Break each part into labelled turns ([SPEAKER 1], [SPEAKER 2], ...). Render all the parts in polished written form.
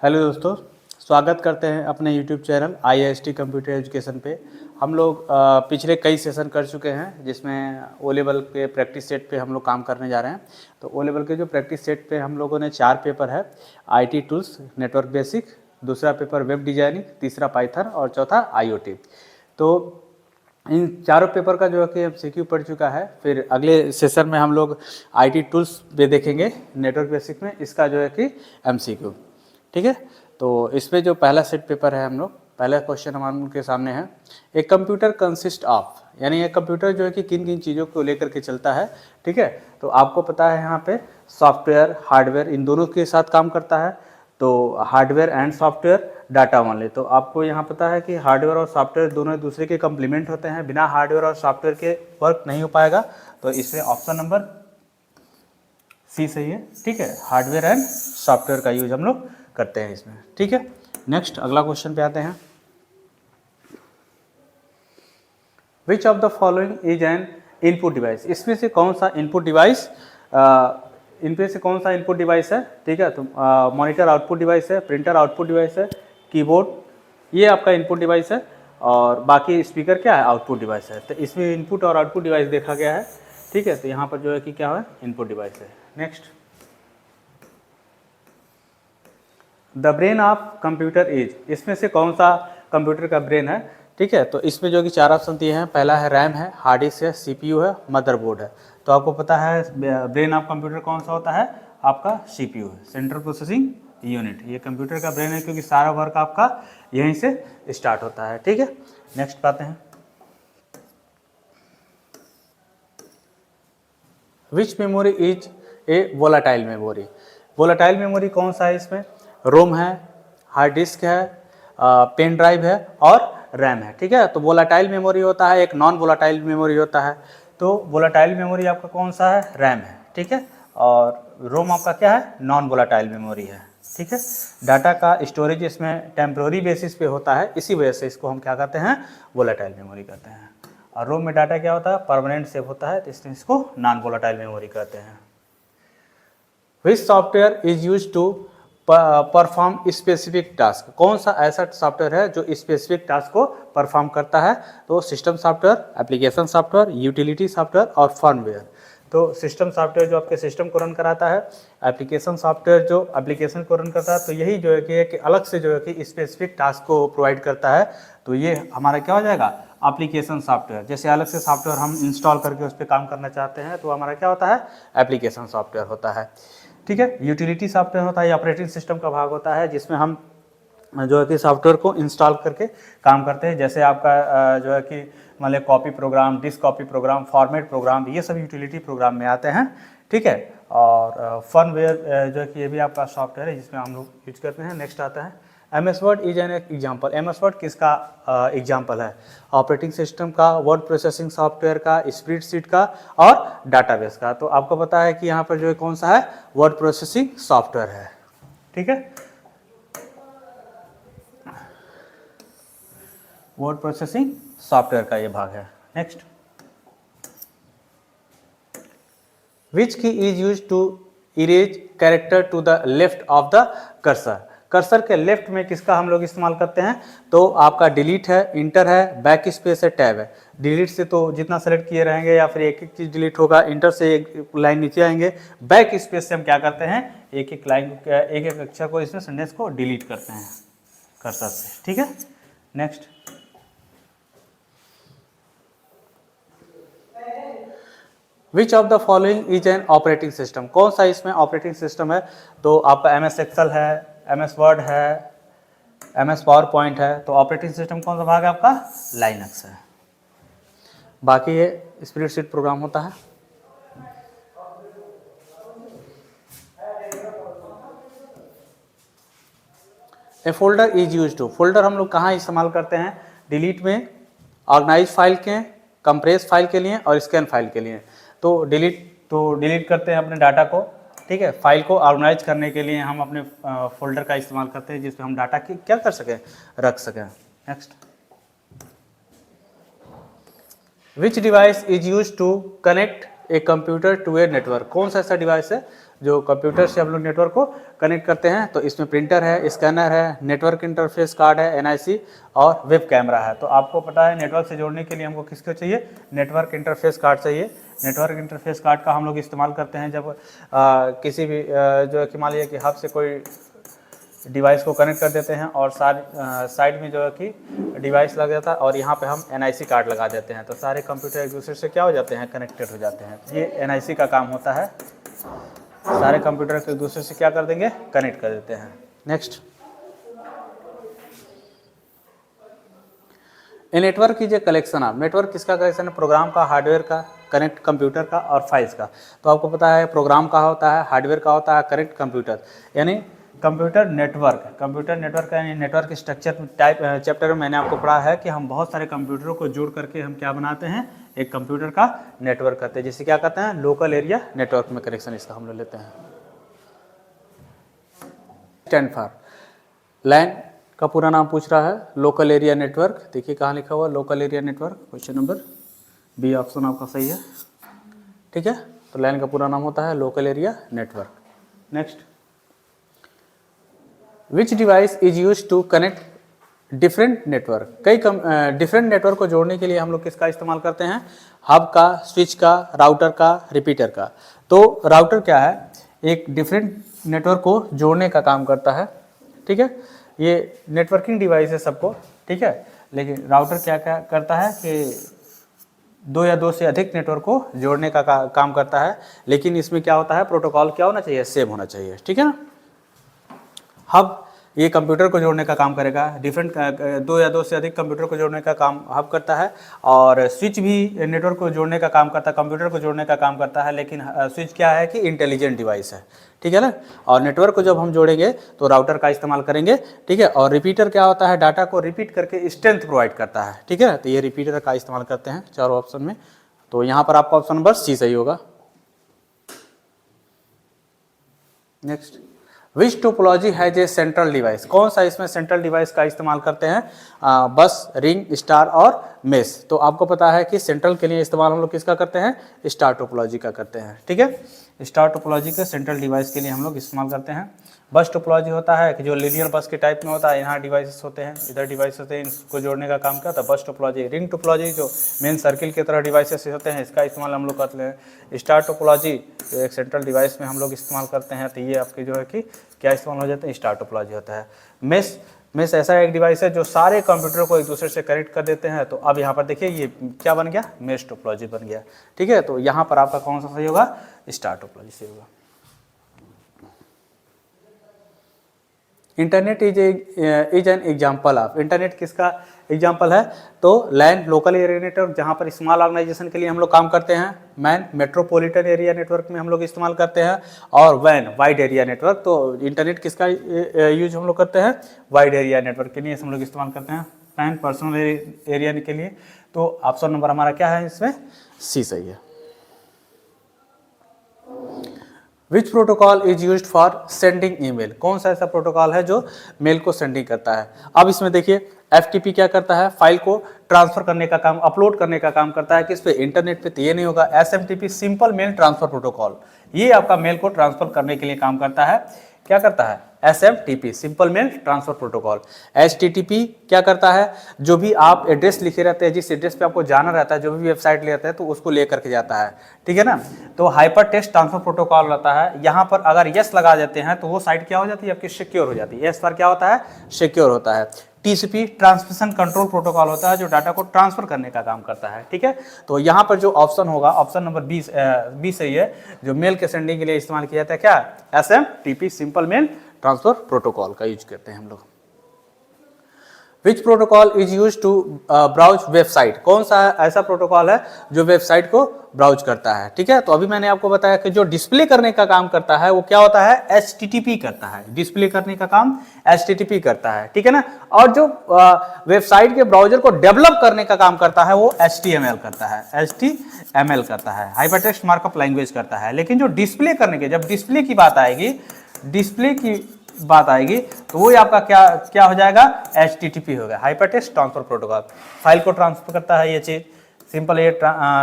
[SPEAKER 1] Hello दोस्तों, स्वागत करते हैं अपने YouTube channel IIST computer education पे। हम लोग पिछले कई सेशन कर चुके हैं जिसमें ओ लेवल के प्रैक्टिस सेट पे हम लोग काम करने जा रहे हैं। तो ओ लेवल के जो प्रैक्टिस सेट पे हम लोगों ने 4 पेपर है, IT टूल्स, नेटवर्क बेसिक, दूसरा पेपर वेब डिजाइनिंग, तीसरा पाइथन और चौथा IoT। तो इन चारों पेपर का जो है कि MCQ पढ़ चुका है। फिर अगले सेशन में हम लोग IT टूल्स पे देखेंगे, नेटवर्क बेसिक में इसका जो है कि MCQ। ठीक है, तो इसमें जो पहला सेट पेपर है हम लोग, पहला क्वेश्चन हमारे उनके सामने है, एक कंप्यूटर कंसिस्ट ऑफ, यानी एक कंप्यूटर जो है कि किन किन चीज़ों को लेकर के चलता है। ठीक है, तो आपको पता है यहाँ पे सॉफ्टवेयर हार्डवेयर इन दोनों के साथ काम करता है। तो हार्डवेयर एंड सॉफ्टवेयर डाटा वाले, तो आपको यहाँ पता है कि हार्डवेयर और सॉफ्टवेयर दोनों एक दूसरे के कंप्लीमेंट होते हैं, बिना हार्डवेयर और सॉफ्टवेयर के वर्क नहीं हो पाएगा। तो इसमें ऑप्शन नंबर सी सही है। ठीक है, हार्डवेयर एंड सॉफ्टवेयर का यूज हम लोग करते हैं इसमें। ठीक है, नेक्स्ट अगला क्वेश्चन पे आते हैं। Which of the following is an input device, इसमें से कौन सा इनपुट डिवाइस इनमें से कौन सा इनपुट डिवाइस है। ठीक है, तो मॉनिटर आउटपुट डिवाइस है, प्रिंटर आउटपुट डिवाइस है, कीबोर्ड ये आपका इनपुट डिवाइस है और बाकी स्पीकर क्या है, आउटपुट डिवाइस है। तो इसमें इनपुट और आउटपुट डिवाइस देखा गया है। ठीक है, तो यहाँ पर जो है कि क्या है, इनपुट डिवाइस है। Next, the brain of computer is, इसमें से कौन सा कंप्यूटर का ब्रेन है। ठीक है, तो इसमें जो कि 4 ऑप्शन दिए हैं, पहला है रैम है, हार्ड डिस्क है, CPU है, मदरबोर्ड है। तो आपको पता है ब्रेन ऑफ कंप्यूटर कौन सा होता है, आपका CPU है, सेंट्रल प्रोसेसिंग यूनिट। ये कंप्यूटर का ब्रेन है क्योंकि सारा वर्क आपका यहीं से स्टार्ट होता है। ठीक है, नेक्स्ट पाते हैं। Which memory is a volatile memory, volatile memory कौन सा है, इसमें रोम है, हार्ड डिस्क है, पेन ड्राइव है और रैम है। ठीक है, तो वोलाटाइल मेमोरी होता है, एक नॉन वोलाटाइल मेमोरी होता है। तो वोलाटाइल मेमोरी आपका कौन सा है, रैम है। ठीक है, और रोम आपका क्या है, नॉन वोलाटाइल मेमोरी है। ठीक है, डाटा का स्टोरेज इसमें टेम्प्रोरी बेसिस पे होता है, इसी वजह से इसको हम क्या कहते हैं, वोलाटाइल मेमोरी कहते हैं। और रोम में डाटा क्या होता है, परमानेंट सेव होता है, तो इसलिए इसको नॉन वोलाटाइल मेमोरी कहते हैं। Which software is use to perform specific task, कौन सा ऐसा सॉफ्टवेयर है जो स्पेसिफिक टास्क को परफॉर्म करता है। तो system software, application software, utility software और फर्मवेयर। तो सिस्टम सॉफ्टवेयर जो आपके सिस्टम को रन कराता है, एप्लीकेशन सॉफ्टवेयर जो एप्लीकेशन को रन करता है, तो यही जो है कि अलग से जो है कि स्पेसिफिक टास्क को प्रोवाइड करता है। तो ये हमारा क्या हो जाएगा, एप्लीकेशन सॉफ्टवेयर। जैसे अलग से सॉफ्टवेयर हम इंस्टॉल करके उस पर काम करना चाहते हैं तो हमारा क्या होता है, एप्लीकेशन सॉफ्टवेयर होता है। ठीक है, यूटिलिटी सॉफ्टवेयर होता है, ऑपरेटिंग सिस्टम का भाग होता है जिसमें हम जो है कि सॉफ्टवेयर को इंस्टॉल करके काम करते हैं। जैसे आपका जो है कि मान लिया copy program, disk copy program, format program, ये सब यूटिलिटी प्रोग्राम में आते हैं। ठीक है, और फर्मवेयर जो है कि ये भी आपका सॉफ्टवेयर है जिसमें हम लोग यूज करते हैं। नेक्स्ट आता है MS word is an example, MS word किसका एग्जाम्पल है, ऑपरेटिंग सिस्टम का, वर्ड प्रोसेसिंग सॉफ्टवेयर का, स्प्रेडशीट का और डाटाबेस का। तो आपको पता है कि यहाँ पर जो है कौन सा है, वर्ड प्रोसेसिंग सॉफ्टवेयर है। ठीक है, वर्ड प्रोसेसिंग सॉफ्टवेयर का ये भाग है। Next, which key is use to erase character to the left of the cursor, cursor के लेफ्ट में किसका हम लोग इस्तेमाल करते हैं। तो आपका डिलीट है, इंटर है, बैक स्पेस है, टैब है। डिलीट से तो जितना सेलेक्ट किए रहेंगे या फिर एक एक चीज़ डिलीट होगा, इंटर से एक लाइन नीचे आएंगे, बैक स्पेस से हम क्या करते हैं, एक एक लाइन, एक एक अक्षर को, इसमें सेंटेंस को डिलीट करते हैं कर्सर से। ठीक है, next, which of the following is an operating system, कौन सा इसमें ऑपरेटिंग सिस्टम है। तो आपका MS एक्सेल है, MS वर्ड है, MS पावर पॉइंट है। तो ऑपरेटिंग सिस्टम कौन सा भाग है आपका, लाइनक्स है। बाकी ये स्प्रेडशीट प्रोग्राम होता है। A folder is use to, folder हम लोग कहाँ इस्तेमाल करते हैं, डिलीट में, ऑर्गेनाइज फाइल के, कंप्रेस फाइल के लिए और स्कैन फाइल के लिए। तो डिलीट करते हैं अपने डाटा को। ठीक है, फाइल को ऑर्गेनाइज करने के लिए हम अपने फोल्डर का इस्तेमाल करते हैं जिसमें हम डाटा की क्या कर सकें, रख सकें। Next, which device is use to connect a computer to a network, कौन सा ऐसा डिवाइस है जो कंप्यूटर से हम लोग नेटवर्क को कनेक्ट करते हैं। तो इसमें प्रिंटर है, स्कैनर है, नेटवर्क इंटरफेस कार्ड है NIC और वेब कैमरा है। तो आपको पता है नेटवर्क से जोड़ने के लिए हमको किसको चाहिए, नेटवर्क इंटरफेस कार्ड चाहिए। नेटवर्क इंटरफेस कार्ड का हम लोग इस्तेमाल करते हैं जब किसी भी जो है कि मान लीजिए कि हब से कोई डिवाइस को कनेक्ट कर देते हैं और साइड में जो है कि डिवाइस लग जाता है और यहाँ पे हम NIC कार्ड लगा देते हैं। तो सारे कंप्यूटर एक दूसरे से क्या हो जाते हैं, कनेक्टेड हो जाते हैं। ये NIC का काम होता है, सारे कंप्यूटर एक दूसरे से क्या कर देंगे, कनेक्ट कर देते हैं। Next, a network is a collection of, network किसका कलेक्शन है, प्रोग्राम का, हार्डवेयर का, कनेक्ट कंप्यूटर का और फाइल्स का। तो आपको पता है प्रोग्राम का होता है, हार्डवेयर का होता है, कनेक्ट कंप्यूटर, यानी कंप्यूटर नेटवर्क का यानी नेटवर्क स्ट्रक्चर टाइप चैप्टर में मैंने आपको पढ़ा है कि हम बहुत सारे कंप्यूटरों को जोड़ करके हम क्या बनाते हैं, एक कंप्यूटर का नेटवर्क करते हैं, जिसे क्या कहते हैं, लोकल एरिया नेटवर्क में कनेक्शन इसका हम लोग लेते हैं। स्टैंड फॉर, लैन का पूरा नाम पूछ रहा है, लोकल एरिया नेटवर्क। देखिए कहाँ लिखा हुआ, local area network, question number B option आपका सही है। ठीक है, तो लैन का पूरा नाम होता है local area network. Next, which device is use to connect different network, कई डिफरेंट नेटवर्क को जोड़ने के लिए हम लोग किसका इस्तेमाल करते हैं, हब का, स्विच का, राउटर का, रिपीटर का। तो राउटर क्या है, एक डिफरेंट नेटवर्क को जोड़ने का काम करता है। ठीक है, ये नेटवर्किंग डिवाइस है सबको, ठीक है, लेकिन राउटर क्या क्या करता है कि दो या दो से अधिक नेटवर्क को जोड़ने का काम करता है। लेकिन इसमें क्या होता है, प्रोटोकॉल क्या होना चाहिए, सेम होना चाहिए। ठीक है ना, हब ये कंप्यूटर को जोड़ने का काम करेगा, डिफरेंट दो या दो से अधिक कंप्यूटर को जोड़ने का काम हब करता है, और स्विच भी नेटवर्क को जोड़ने का काम करता है, कंप्यूटर को जोड़ने का काम करता है। लेकिन स्विच क्या है कि इंटेलिजेंट डिवाइस है, ठीक है ना। और नेटवर्क को जब हम जोड़ेंगे तो राउटर का इस्तेमाल करेंगे, ठीक है। और रिपीटर क्या होता है, डाटा को रिपीट करके स्ट्रेंथ प्रोवाइड करता है, ठीक है। तो ये रिपीटर का इस्तेमाल करते हैं चारों ऑप्शन में। तो यहाँ पर आपका ऑप्शन नंबर सी सही होगा। Next, which topology has a central device, कौन सा इसमें सेंट्रल डिवाइस का इस्तेमाल करते हैं, बस, रिंग, स्टार और मेस। तो आपको पता है कि सेंट्रल के लिए इस्तेमाल हम लोग किसका करते हैं, स्टार टोपोलॉजी का करते हैं, ठीक है। स्टार टोपोलॉजी के सेंट्रल डिवाइस के लिए हम लोग इस्तेमाल करते हैं। बस टोपोलॉजी होता है कि जो लीनियर बस के टाइप में होता है, यहाँ डिवाइसेस होते हैं, इधर डिवाइस होते हैं, इनको जोड़ने का काम करता है बस टोपोलॉजी। रिंग टोपोलॉजी जो मेन सर्किल की तरह डिवाइसेस होते हैं, इसका इस्तेमाल हम लोग करते हैं। स्टार टोपोलॉजी एक सेंट्रल डिवाइस में हम लोग इस्तेमाल करते हैं। तो ये आपके जो है कि क्या इस्तेमाल हो जाता है, स्टार टोपोलॉजी होता है। मेस ऐसा एक डिवाइस है जो सारे कंप्यूटर को एक दूसरे से कनेक्ट कर देते हैं। तो अब यहाँ पर देखिए ये क्या बन गया, मेश टोपोलॉजी बन गया, ठीक है। तो यहाँ पर आपका कौन सा सही होगा, स्टार टोपोलॉजी सही होगा। Internet is an example of, internet किसका एग्जाम्पल है, तो लैन लोकल एरिया नेटवर्क जहाँ पर स्मॉल ऑर्गेनाइजेशन के लिए हम लोग काम करते हैं। मैन मेट्रोपॉलिटन एरिया नेटवर्क में हम लोग इस्तेमाल करते हैं। और वैन वाइड एरिया नेटवर्क, तो इंटरनेट किसका यूज हम लोग करते हैं, वाइड एरिया नेटवर्क के लिए हम लोग इस्तेमाल करते हैं। पैन पर्सनल एरिया के लिए। तो ऑप्शन नंबर हमारा क्या है इसमें, सी सही है। विच protocol is used for sending email, कौन सा ऐसा प्रोटोकॉल है जो मेल को सेंडिंग करता है। अब इसमें देखिए FTP क्या करता है, फाइल को ट्रांसफर करने का काम, अपलोड करने का काम करता है। किस पे, इंटरनेट पे। तो ये नहीं होगा। SMTP simple mail transfer protocol, ये आपका मेल को ट्रांसफर करने के लिए काम करता है। क्या करता है, SMTP simple mail transfer protocol. HTTP क्या करता है, जो भी आप एड्रेस लिखे रहते हैं, जिस एड्रेस पे आपको जाना रहता है, जो भी वेबसाइट ले रहता है, तो उसको लेकर के जाता है, ठीक है ना। तो हाइपर टेक्स्ट ट्रांसफर प्रोटोकॉल रहता है। यहाँ पर अगर यस लगा देते हैं तो वो साइट क्या हो जाती है, आपकी सिक्योर हो जाती है। यस पर क्या होता है, सिक्योर होता है। TCP ट्रांसमिशन कंट्रोल प्रोटोकॉल होता है, जो डाटा को ट्रांसफर करने का काम करता है, ठीक है। तो यहाँ पर जो ऑप्शन होगा, ऑप्शन नंबर 20 सही है, जो मेल के सेंडिंग के लिए इस्तेमाल किया जाता है। क्या, SMTP simple mail transfer protocol का यूज करते हैं हम लोग। Which protocol is use to browse website, कौन सा ऐसा प्रोटोकॉल है जो वेबसाइट को ब्राउज करता है, ठीक है। तो अभी मैंने आपको बताया कि जो डिस्प्ले करने का काम करता है वो क्या होता है, HTTP करता है। डिस्प्ले करने का काम HTTP करता है, ठीक है ना। और जो वेबसाइट के ब्राउजर को डेवलप करने का काम करता है वो HTML करता है, HTML करता है, हाइपरटेक्स्ट मार्कअप लैंग्वेज करता है। लेकिन जो डिस्प्ले करने के, जब डिस्प्ले की बात आएगी, डिस्प्ले की बात आएगी, तो वो आपका क्या हो जाएगा, HTTP होगा, हाइपरटेक्स्ट ट्रांसफर प्रोटोकॉल। फाइल को ट्रांसफर करता है ये चीज, सिंपल ये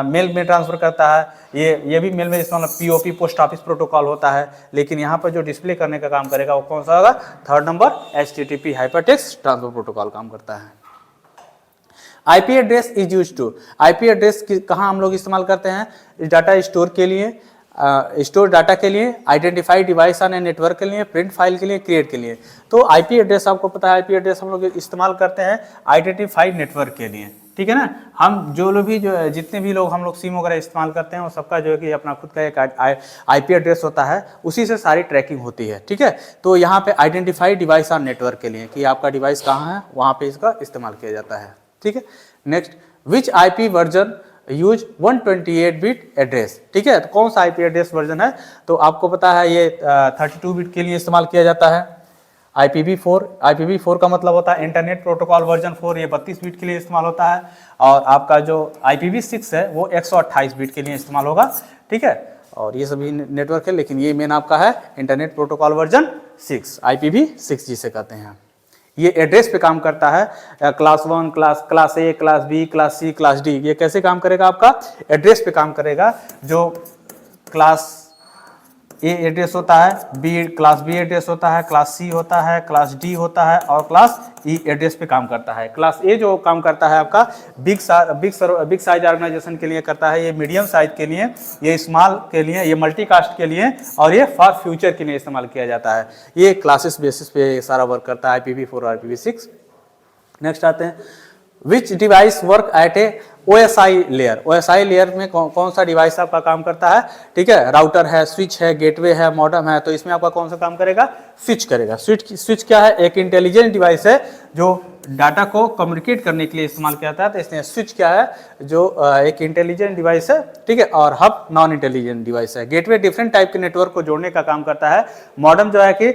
[SPEAKER 1] मेल में ट्रांसफर करता है, ये भी मेल में इस्तेमाल POP पोस्ट ऑफिस प्रोटोकॉल होता है, लेकिन यहाँ पर जो डिस्प्ले करने का काम करेगा वो कौन सा होगा, third number HTTP hypertext transfer protocol काम करता है। IP address is use to, IP address कहाँ हम लोग इस्तेमाल करते हैं, डाटा स्टोर के लिए, स्टोर डाटा के लिए, identify device on a network के लिए, प्रिंट फाइल के लिए, क्रिएट के लिए। तो IP एड्रेस आपको पता है, IP एड्रेस हम लोग इस्तेमाल करते हैं आइडेंटिफाइड नेटवर्क के लिए, ठीक है ना। हम जितने भी लोग हम लोग सिम वगैरह इस्तेमाल करते हैं वो सबका जो है कि अपना खुद का एक IP एड्रेस होता है, उसी से सारी ट्रैकिंग होती है, ठीक है। तो यहाँ पे आइडेंटिफाइड डिवाइस ऑन नेटवर्क के लिए कि आपका डिवाइस कहाँ है, वहाँ पे इसका इस्तेमाल किया जाता है, ठीक है। नेक्स्ट, विच IP version use 128 bit address, ठीक है। तो कौन सा IP एड्रेस वर्जन है, तो आपको पता है ये 32 बिट के लिए इस्तेमाल किया जाता है। IPv4 का मतलब होता है इंटरनेट प्रोटोकॉल वर्जन 4, ये 32 बिट के लिए इस्तेमाल होता है। और आपका जो IPv6 है वो 128 बिट के लिए इस्तेमाल होगा, ठीक है। और ये सभी नेटवर्क है, लेकिन ये मेन आपका है इंटरनेट प्रोटोकॉल वर्जन 6, IPv6 जिसे कहते हैं। ये एड्रेस पे काम करता है, class 1, class A, class B, class C, class D। ये कैसे काम करेगा, आपका एड्रेस पे काम करेगा। जो क्लास A एड्रेस होता है, क्लास B एड्रेस होता है, क्लास C होता है, क्लास D होता है और क्लास E एड्रेस पे काम करता है। क्लास A जो काम करता है आपका बिग साइज ऑर्गेनाइजेशन के लिए करता है, ये मीडियम साइज के लिए, ये स्मॉल के लिए, ये मल्टीकास्ट के लिए और ये फॉर फ्यूचर के लिए इस्तेमाल किया जाता है। ये क्लासेस बेसिस पे सारा वर्क करता है, IPv4 और IPv6। नेक्स्ट आते हैं, which device work at A OSI layer. OSI layer में कौन सा डिवाइस आपका काम करता है, ठीक है। राउटर है, स्विच है, गेटवे है, मॉडेम है, तो इसमें आपका कौन सा काम करेगा, स्विच करेगा। स्विच क्या है, एक इंटेलिजेंट डिवाइस है जो डाटा को कम्युनिकेट करने के लिए इस्तेमाल किया जाता है। तो इसलिए स्विच क्या है, जो एक इंटेलिजेंट डिवाइस है, ठीक है। और हब नॉन इंटेलिजेंट डिवाइस है। गेटवे डिफरेंट टाइप के नेटवर्क को जोड़ने का काम करता है। मॉडेम जो है कि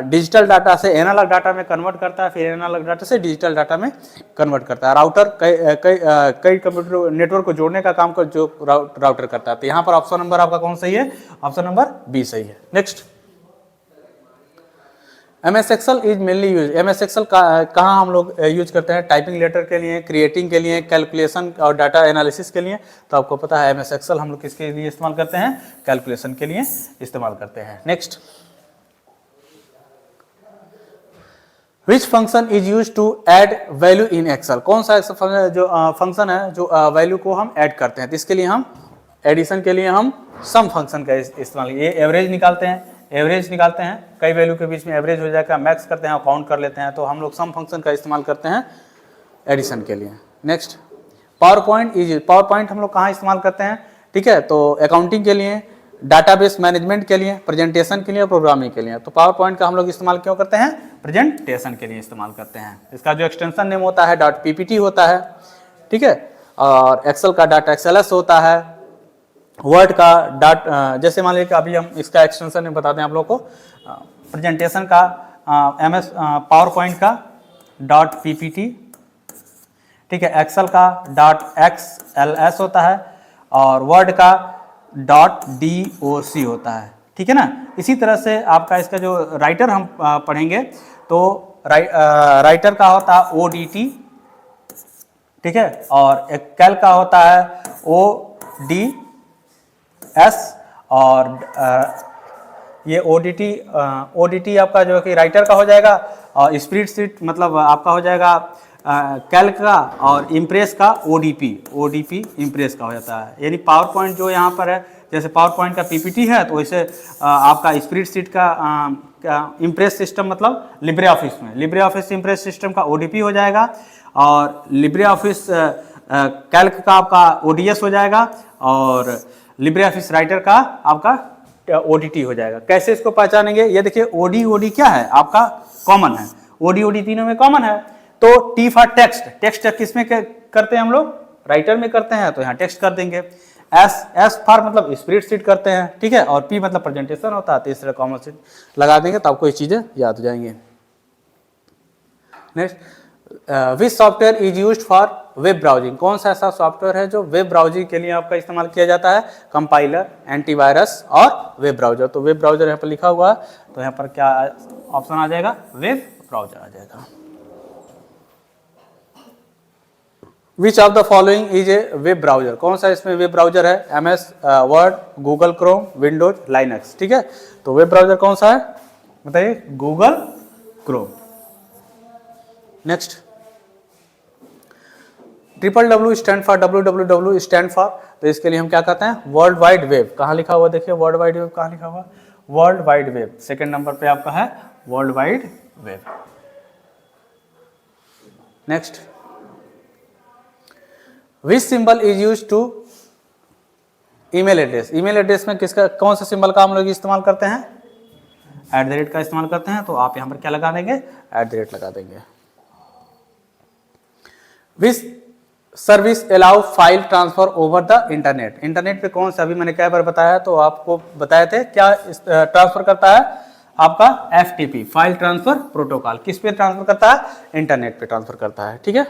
[SPEAKER 1] डिजिटल डाटा से एनालॉग डाटा में कन्वर्ट करता है, फिर एनालॉग डाटा से डिजिटल डाटा में कन्वर्ट करता है। राउटर कई कंप्यूटर नेटवर्क को जोड़ने का काम जो राउटर करता है। तो यहाँ पर ऑप्शन नंबर आपका कौन सही है, ऑप्शन नंबर B सही है। Next, MS Excel is mainly use. MS Excel कहाँ हम लोग यूज करते हैं, टाइपिंग लेटर के लिए, क्रिएटिंग के लिए, कैलकुलेशन और डाटा एनालिसिस के लिए। तो आपको पता है MS Excel हम लोग किसके लिए इस्तेमाल करते हैं, कैलकुलेशन के लिए इस्तेमाल करते हैं। Next, which function is use to add value in Excel. कौन सा जो फंक्शन है जो वैल्यू को हम ऐड करते हैं। तो इसके लिए हम एडिशन के लिए हम सम फंक्शन का इस्तेमाल, ये एवरेज निकालते हैं, कई वैल्यू के बीच में एवरेज हो जाएगा, मैक्स करते हैं और काउंट कर लेते हैं। तो हम लोग सम फंक्शन का इस्तेमाल करते हैं एडिशन के लिए। नेक्स्ट, पावर पॉइंट हम लोग कहाँ इस्तेमाल करते हैं, ठीक है। तो अकाउंटिंग के लिए, डाटाबेस मैनेजमेंट के लिए, प्रेजेंटेशन के लिए, प्रोग्रामिंग के लिए। तो पावर पॉइंट का हम लोग इस्तेमाल क्यों करते हैं, प्रेजेंटेशन के लिए इस्तेमाल करते हैं। इसका जो एक्सटेंशन नेम होता है .ppt होता है, ठीक है। और एक्सेल का .xls होता है, वर्ड का जैसे मान लीजिए कि अभी हम इसका एक्सटेंशन नेम बताते हैं आप लोग को, प्रेजेंटेशन का MS पावर पॉइंट का .ppt, ठीक है। एक्सेल का .xls होता है और वर्ड का .doc होता है, ठीक है ना। इसी तरह से आपका इसका जो राइटर हम पढ़ेंगे तो राइटर का होता है ODT, ठीक है। और एक कैल का होता है ODS और ये ODT आपका जो है कि राइटर का हो जाएगा और स्प्रेडशीट मतलब आपका हो जाएगा कैल्क का, और इम्प्रेस का ODP इम्प्रेस का हो जाता है। यानी पावर पॉइंट जो यहाँ पर है, जैसे पावर पॉइंट का PPT है तो वैसे आपका स्प्रेडशीट का इम्प्रेस सिस्टम मतलब लिब्रे ऑफिस इम्प्रेस सिस्टम का ODP हो जाएगा, और लिब्रे ऑफिस कैल्क का आपका ODS हो जाएगा, और लिब्रे ऑफिस राइटर का आपका ODT हो जाएगा। कैसे इसको पहचानेंगे, ये देखिए OD क्या है आपका कॉमन है, OD तीनों में कॉमन है। तो T फॉर टेक्स्ट किसमें करते हैं हम लोग, राइटर में करते हैं, तो यहाँ टेक्स्ट कर देंगे। S फॉर मतलब स्प्रेडशीट करते हैं, ठीक है। और P मतलब प्रेजेंटेशन होता है, तो इस तरह कॉमन शीट लगा देंगे तो आपको ये चीजें याद हो जाएंगी। Next, which software is used for web browsing. कौन सा ऐसा सॉफ्टवेयर है जो वेब ब्राउजिंग के लिए आपका इस्तेमाल किया जाता है, कंपाइलर, एंटीवायरस और वेब ब्राउजर। तो वेब ब्राउजर यहाँ पर लिखा हुआ है, तो यहाँ पर क्या ऑप्शन आ जाएगा, वेब ब्राउजर आ जाएगा। Which of the following is a web browser, कौन सा इसमें वेब ब्राउजर है? MS word, Google Chrome, Windows, Linux, ठीक है। तो वेब ब्राउजर कौन सा है बताइए? Google Chrome. Next, WWW stand for, WWW stand for, तो इसके लिए हम क्या कहते हैं? World wide web. कहाँ लिखा हुआ देखिए वर्ल्ड वाइड वेब, कहाँ लिखा हुआ? World wide web, second number पे आपका है world wide web. Next, which symbol is use to email address, email address में किसका, कौन सा सिंबल का हम लोग इस्तेमाल करते हैं? @ का इस्तेमाल करते हैं। तो आप यहां पर क्या लगा देंगे? @ लगा देंगे। Which service allow file transfer over the internet, internet पे कौन सा, अभी मैंने कई बार बताया, तो आपको बताए थे क्या ट्रांसफर करता है? आपका FTP, फाइल ट्रांसफर प्रोटोकॉल। किस पे ट्रांसफर करता है? इंटरनेट पे ट्रांसफर करता है, ठीक है।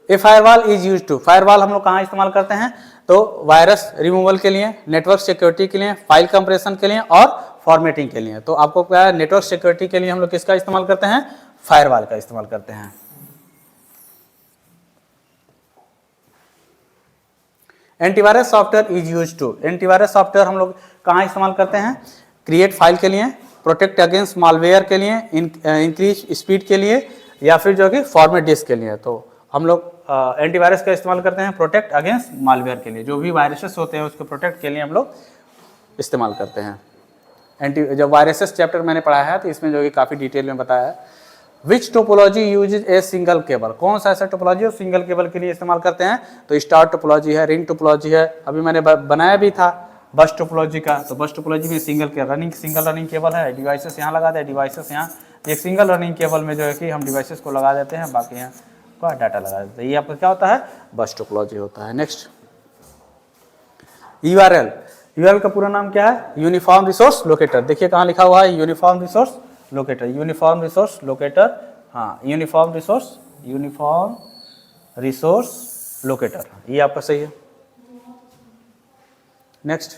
[SPEAKER 1] A firewall is use to, firewall हम लोग कहाँ इस्तेमाल करते हैं? तो वायरस रिमूवल के लिए, नेटवर्क सिक्योरिटी के लिए, फाइल कंप्रेशन के लिए और फॉर्मेटिंग के लिए। तो आपको क्या है? नेटवर्क सिक्योरिटी के लिए हम लोग किसका इस्तेमाल करते हैं? फायरवॉल का इस्तेमाल करते हैं। Antivirus software is use to, antivirus software हम लोग कहाँ इस्तेमाल करते हैं? क्रिएट फाइल के लिए, प्रोटेक्ट अगेंस्ट मालवेयर के लिए, इंक्रीज स्पीड के लिए, या फिर जो कि फॉर्मेट डिस्क के लिए। तो हम लोग एंटीवायरस का इस्तेमाल करते हैं प्रोटेक्ट अगेंस्ट मालवेयर के लिए, जो भी वायरसेस होते हैं उसके प्रोटेक्ट के लिए हम लोग इस्तेमाल करते हैं। जब वायरसेस चैप्टर मैंने पढ़ाया है तो इसमें जो कि काफ़ी डिटेल में बताया है। Which topology uses a single cable, कौन सा ऐसा टोपोलॉजी है सिंगल केबल के लिए इस्तेमाल करते हैं? तो स्टार टोपोलॉजी है, रिंग टोपोलॉजी है, अभी मैंने बनाया भी था बस टोपोलॉजी का। तो बस टोपोलॉजी में सिंगल रनिंग केबल है, डिवाइसेस यहाँ लगा दे, डिवाइसेस यहाँ, एक सिंगल रनिंग केबल में जो है कि हम डिवाइसेस को लगा देते हैं, बाकी यहाँ का डाटा लगा देते हैं। ये आपका क्या होता है? बस टोपोलॉजी होता है। नेक्स्ट, URL का पूरा नाम क्या है? Uniform resource locator. देखिए कहाँ लिखा हुआ है? Uniform resource locator, uniform resource locator, हाँ यूनिफॉर्म रिसोर्स लोकेटर, ये आपका सही है। Next,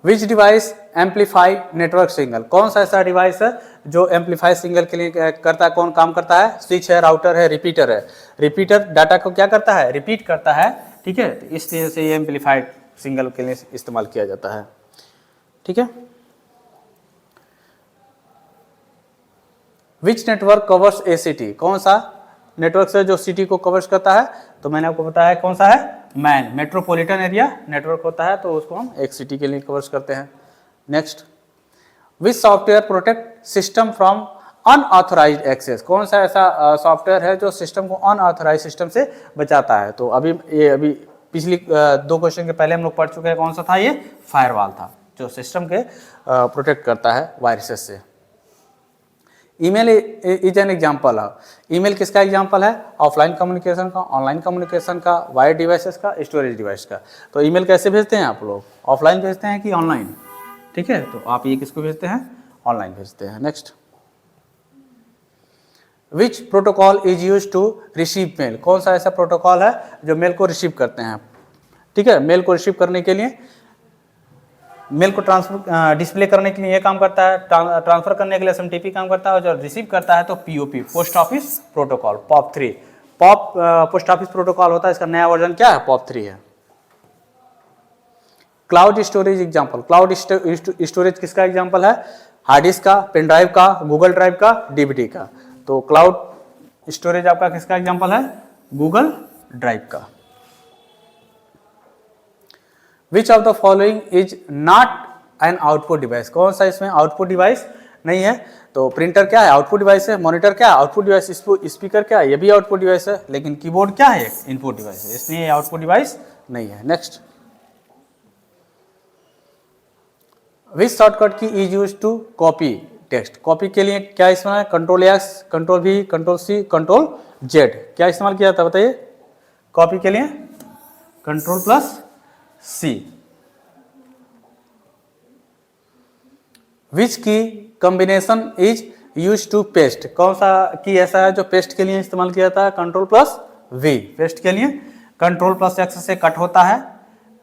[SPEAKER 1] which device amplify network signal, कौन सा ऐसा डिवाइस है जो एम्पलीफाई सिग्नल के लिए करता है? कौन काम करता है? स्विच है, राउटर है, रिपीटर है। रिपीटर डाटा को क्या करता है? रिपीट करता है, ठीक है। तो इस तरह से ये एम्पलीफाइड सिग्नल के लिए इस्तेमाल किया जाता है, ठीक है। विच नेटवर्क कवर्स ए सिटी, कौन सा नेटवर्क से जो सिटी को कवर्स करता है? तो मैंने आपको बताया कौन सा है? मैन, मेट्रोपॉलिटन एरिया नेटवर्क होता है, तो उसको हम एक सिटी के लिए कवर्स करते हैं। Next, which software protect system from unauthorised access, कौन सा ऐसा सॉफ्टवेयर है जो सिस्टम को अनऑथराइज्ड सिस्टम से बचाता है? तो अभी पिछली 2 क्वेश्चन के पहले हम लोग पढ़ चुके हैं, कौन सा था? ये फायरवॉल था, जो सिस्टम के प्रोटेक्ट करता है वायरसेस से। ईमेल इज एन एग्जाम्पल है, ईमेल किसका एग्जाम्पल है? ऑफलाइन कम्युनिकेशन का, ऑनलाइन कम्युनिकेशन का, वायर डिवाइसेस का, स्टोरेज डिवाइस का। तो ईमेल कैसे भेजते हैं आप लोग? ऑफलाइन भेजते हैं कि ऑनलाइन? ठीक है, तो आप ये किसको भेजते हैं? ऑनलाइन भेजते हैं। Next, which protocol is use to receive mail, कौन सा ऐसा प्रोटोकॉल है जो मेल को रिसीव करते हैं? ठीक है, मेल को रिसीव करने के लिए, मेल को डिस्प्ले करने के लिए ये काम करता है, ट्रांसफर करने के लिए SMTP काम करता है, और जो रिसीव करता है तो POP, post office protocol, POP3 post office protocol होता है। इसका नया वर्जन क्या है? POP3 है। Cloud storage example, cloud storage किसका एग्जांपल है? हार्ड डिस्क का, पेन ड्राइव का, गूगल ड्राइव का, DVD का। तो क्लाउड स्टोरेज आपका किसका एग्जांपल है? गूगल ड्राइव का। Which of the following is not an output device, कौन सा इसमें आउटपुट डिवाइस नहीं है? तो प्रिंटर क्या है? आउटपुट डिवाइस है। मॉनिटर क्या है? Output device. स्पीकर क्या है? ये भी आउटपुट डिवाइस है। लेकिन कीबोर्ड क्या है? इनपुट डिवाइस है, इसलिए ये आउटपुट डिवाइस नहीं है। Next, which shortcut key is use to copy text, copy के लिए क्या इस्तेमाल है? Ctrl+X, Ctrl+V, Ctrl+C, Ctrl+Z, क्या इस्तेमाल किया था बताइए? कॉपी के लिए Ctrl+C। Which key combination is use to paste, कौन सा की ऐसा है जो पेस्ट के लिए इस्तेमाल किया जाता है? Ctrl+V, पेस्ट के लिए। Ctrl+X से कट होता है,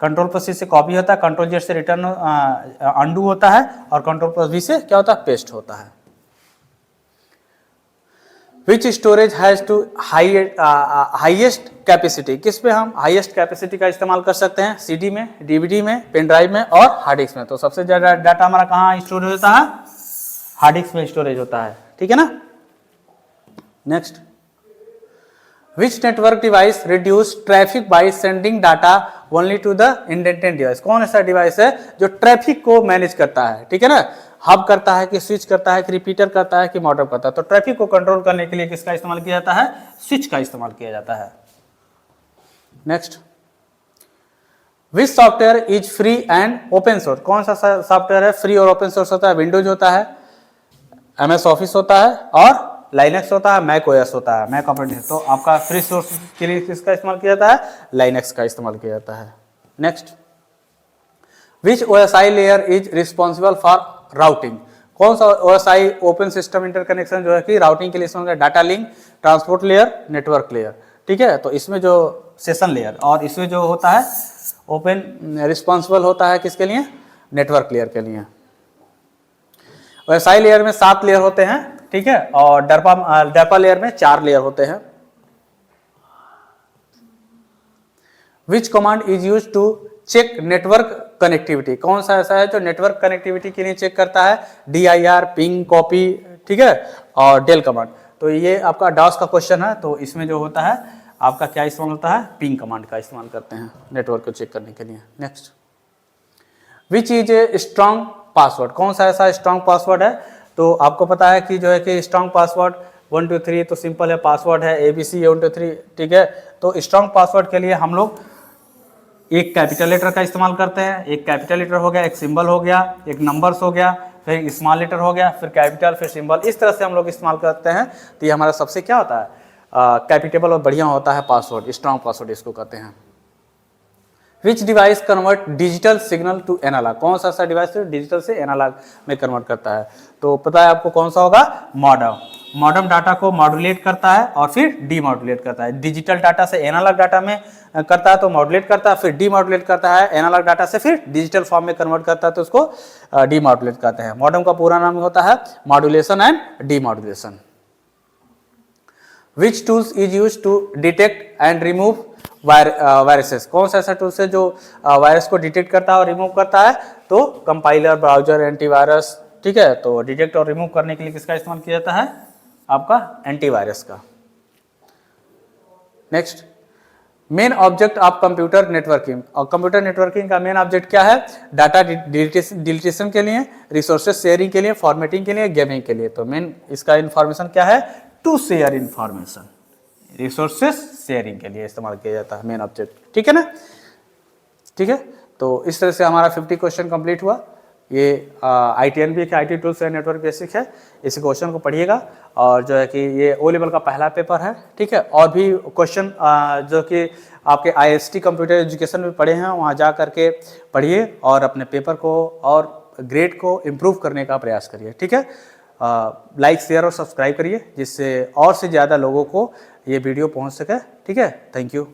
[SPEAKER 1] Ctrl+C से कॉपी होता है, Ctrl+Z से रिटर्न अंडू होता है, और Ctrl+V से क्या होता है? पेस्ट होता है। Which storage has to highest capacity, किस पे हम हाईएस्ट कैपेसिटी का इस्तेमाल कर सकते हैं, सीडी में, डीवीडी में, पेन ड्राइव में और हार्ड डिस्क में। तो सबसे ज्यादा डाटा हमारा कहाँ स्टोरेज होता है, हार्ड डिस्क में स्टोरेज होता है, ठीक है ना। Next, which network device reduce traffic by sending data only to the indented device, कौन ऐसा डिवाइस है जो ट्रैफिक को मैनेज करता है, ठीक है ना, हब करता है कि स्विच करता है कि रिपीटर करता है कि मॉडम करता है। तो ट्रैफिक को कंट्रोल करने के लिए किसका इस्तेमाल किया जाता है, स्विच का इस्तेमाल किया जाता है। Next, which software is free and open source, कौन सा सॉफ्टवेयर है फ्री और ओपन सोर्स होता है, विंडोज होता है, MS ऑफिस होता है और लाइनेक्स होता है, मैक ओएस होता है, मैक ऑपरेटिंग। तो आपका फ्री सोर्स के लिए किसका इस्तेमाल किया जाता है, लाइनेक्स का इस्तेमाल किया जाता है। Next, which OSI layer is responsible for routing, कौन सा OSI ओपन सिस्टम इंटरकनेक्शन जो है कि राउटिंग के लिए इस्तेमाल किया, data link, transport layer, network layer, ठीक है। तो इसमें जो सेशन लेयर और इसमें जो होता है ओपन रिस्पॉन्सिबल होता है किसके लिए, नेटवर्क लेयर के लिए। OSI लेयर में 7 लेयर होते हैं, ठीक है, और डरपा लेयर में 4 लेयर होते हैं। Which command is use to check network connectivity, कौन सा ऐसा है जो नेटवर्क कनेक्टिविटी के लिए चेक करता है, DIR, पिंग, कॉपी, ठीक है, और डेल कमांड। तो ये आपका डॉस का क्वेश्चन है, तो इसमें जो होता है आपका क्या इस्तेमाल होता है, पिंग कमांड का इस्तेमाल करते हैं नेटवर्क को चेक करने के लिए। Next, which is a strong password, कौन सा ऐसा स्ट्रॉन्ग पासवर्ड है। तो आपको पता है कि जो है कि स्ट्रॉन्ग पासवर्ड 1 2 3 तो सिंपल है, पासवर्ड है ABC 1 2 3, ठीक है। तो स्ट्रॉन्ग पासवर्ड के लिए हम लोग एक कैपिटल लेटर का इस्तेमाल करते हैं, एक कैपिटल लेटर हो गया, एक सिंबल हो गया, एक नंबर्स हो गया, फिर स्मॉल लेटर हो गया, फिर कैपिटल, फिर सिंबल, इस तरह से हम लोग इस्तेमाल करते हैं। तो ये हमारा सबसे क्या होता है, कैपिटेबल और बढ़िया होता है पासवर्ड, स्ट्रॉन्ग पासवर्ड इसको कहते हैं। Which device convert digital signal to analogue, कौन सा ऐसा डिवाइस है डिजिटल से एनालॉग में कन्वर्ट करता है। तो पता है आपको कौन सा होगा, मॉडम। मॉडम डाटा को मॉड्यूलेट करता है और फिर डीमॉड्यूलेट करता है। डिजिटल डाटा से एनालॉग डाटा में करता है तो मॉड्यूलेट करता है, फिर डीमॉड्यूलेट करता है, एनालॉग डाटा से फिर डिजिटल फॉर्म में कन्वर्ट करता है तो उसको डीमॉड्यूलेट कहते हैं। मॉडम का पूरा नाम होता है modulation and demodulation. Which tools is use to detect and remove viruses, कौन सा ऐसा टूल्स है जो वायरस को डिटेक्ट करता है और रिमूव करता है। तो कंपाइलर, ब्राउजर, एंटीवायरस, ठीक है। तो डिटेक्ट और रिमूव करने के लिए किसका इस्तेमाल किया जाता है, आपका एंटीवायरस का। Next, main object of computer networking, और कंप्यूटर नेटवर्किंग का मेन ऑब्जेक्ट क्या है, डाटा डिलीटेशन के लिए, रिसोर्सेज शेयरिंग के लिए, फॉर्मेटिंग के लिए, गेमिंग के लिए। तो मेन इसका इंफॉर्मेशन क्या है, to share information, resources sharing के लिए इस्तेमाल किया जाता है मेन ऑब्जेक्ट, ठीक है ना। ठीक है, तो इस तरह से हमारा 50 क्वेश्चन कंप्लीट हुआ। ये ITNB के IT tools and network basic है, इस क्वेश्चन को पढ़िएगा। और जो है कि ये O लेवल का पहला पेपर है, ठीक है। और भी क्वेश्चन जो कि आपके IST कंप्यूटर एजुकेशन में पढ़े हैं वहाँ जा करके पढ़िए और अपने पेपर को और ग्रेड को इम्प्रूव करने का प्रयास करिए, ठीक है। लाइक, शेयर और सब्सक्राइब करिए जिससे और से ज़्यादा लोगों को ये वीडियो पहुँच सके, ठीक है। Thank you.